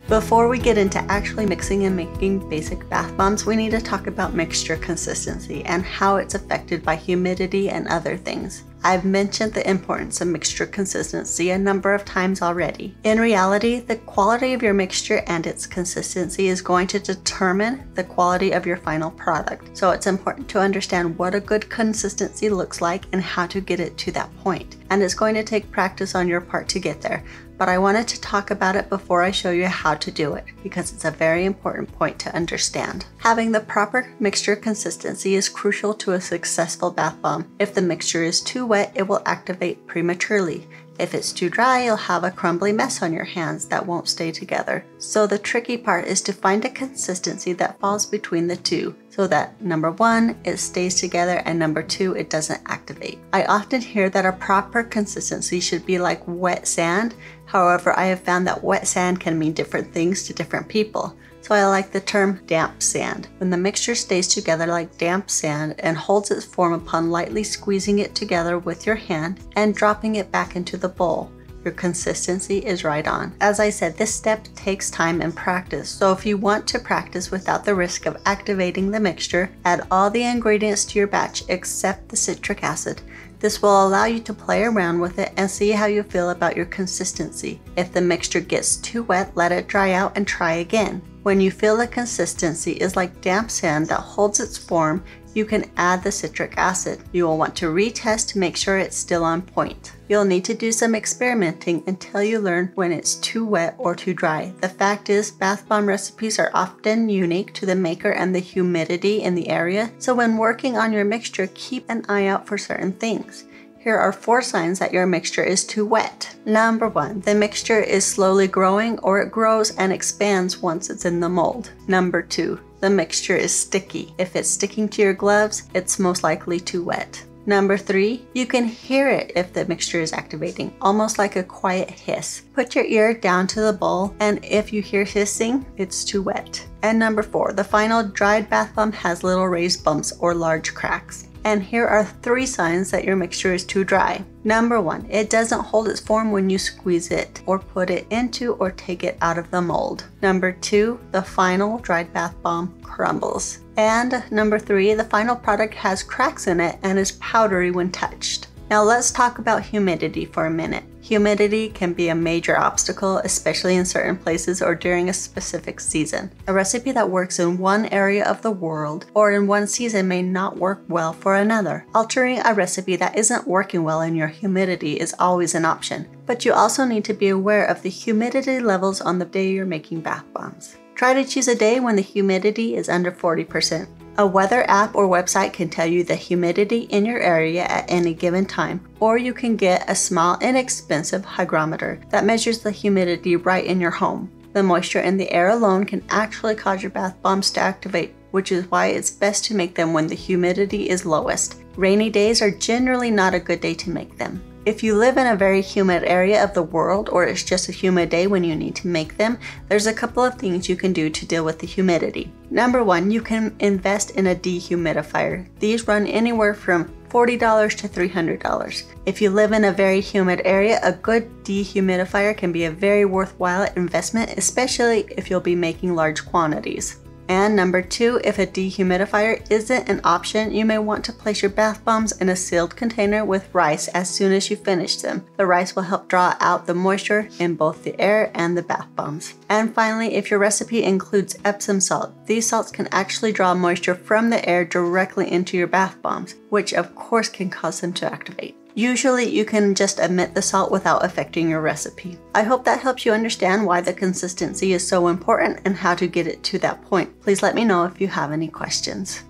Before we get into actually mixing and making basic bath bombs, we need to talk about mixture consistency and how it's affected by humidity and other things. I've mentioned the importance of mixture consistency a number of times already. In reality, the quality of your mixture and its consistency is going to determine the quality of your final product. So it's important to understand what a good consistency looks like and how to get it to that point. And it's going to take practice on your part to get there. But I wanted to talk about it before I show you how to do it, because it's a very important point to understand. Having the proper mixture consistency is crucial to a successful bath bomb. If the mixture is too wet, it will activate prematurely. If it's too dry, you'll have a crumbly mess on your hands that won't stay together. So the tricky part is to find a consistency that falls between the two, so that number one, it stays together, and number two, it doesn't activate. I often hear that a proper consistency should be like wet sand. However, I have found that wet sand can mean different things to different people. So I like the term damp sand. When the mixture stays together like damp sand and holds its form upon lightly squeezing it together with your hand and dropping it back into the bowl, your consistency is right on. As I said, this step takes time and practice. So if you want to practice without the risk of activating the mixture, add all the ingredients to your batch except the citric acid. This will allow you to play around with it and see how you feel about your consistency. If the mixture gets too wet, let it dry out and try again. When you feel the consistency is like damp sand that holds its form, you can add the citric acid. You will want to retest to make sure it's still on point. You'll need to do some experimenting until you learn when it's too wet or too dry. The fact is, bath bomb recipes are often unique to the maker and the humidity in the area, so when working on your mixture, keep an eye out for certain things. Here are 4 signs that your mixture is too wet. Number 1, the mixture is slowly growing or it grows and expands once it's in the mold. Number 2, the mixture is sticky. If it's sticking to your gloves, it's most likely too wet. Number 3, you can hear it if the mixture is activating, almost like a quiet hiss. Put your ear down to the bowl, and if you hear hissing, it's too wet. And number 4, the final dried bath bomb has little raised bumps or large cracks. And here are 3 signs that your mixture is too dry. Number 1, it doesn't hold its form when you squeeze it or put it into or take it out of the mold. Number 2, the final dried bath bomb crumbles. And number 3, the final product has cracks in it and is powdery when touched. Now let's talk about humidity for a minute. Humidity can be a major obstacle, especially in certain places or during a specific season. A recipe that works in one area of the world or in one season may not work well for another. Altering a recipe that isn't working well in your humidity is always an option, but you also need to be aware of the humidity levels on the day you're making bath bombs. Try to choose a day when the humidity is under 40%. A weather app or website can tell you the humidity in your area at any given time, or you can get a small, inexpensive hygrometer that measures the humidity right in your home. The moisture in the air alone can actually cause your bath bombs to activate, which is why it's best to make them when the humidity is lowest. Rainy days are generally not a good day to make them. If you live in a very humid area of the world, or it's just a humid day when you need to make them, there's a couple of things you can do to deal with the humidity. Number 1, you can invest in a dehumidifier. These run anywhere from $40 to $300. If you live in a very humid area, a good dehumidifier can be a very worthwhile investment, especially if you'll be making large quantities. And number 2, if a dehumidifier isn't an option, you may want to place your bath bombs in a sealed container with rice as soon as you finish them. The rice will help draw out the moisture in both the air and the bath bombs. And finally, if your recipe includes Epsom salt, these salts can actually draw moisture from the air directly into your bath bombs, which of course can cause them to activate. Usually you can just omit the salt without affecting your recipe. I hope that helps you understand why the consistency is so important and how to get it to that point. Please let me know if you have any questions.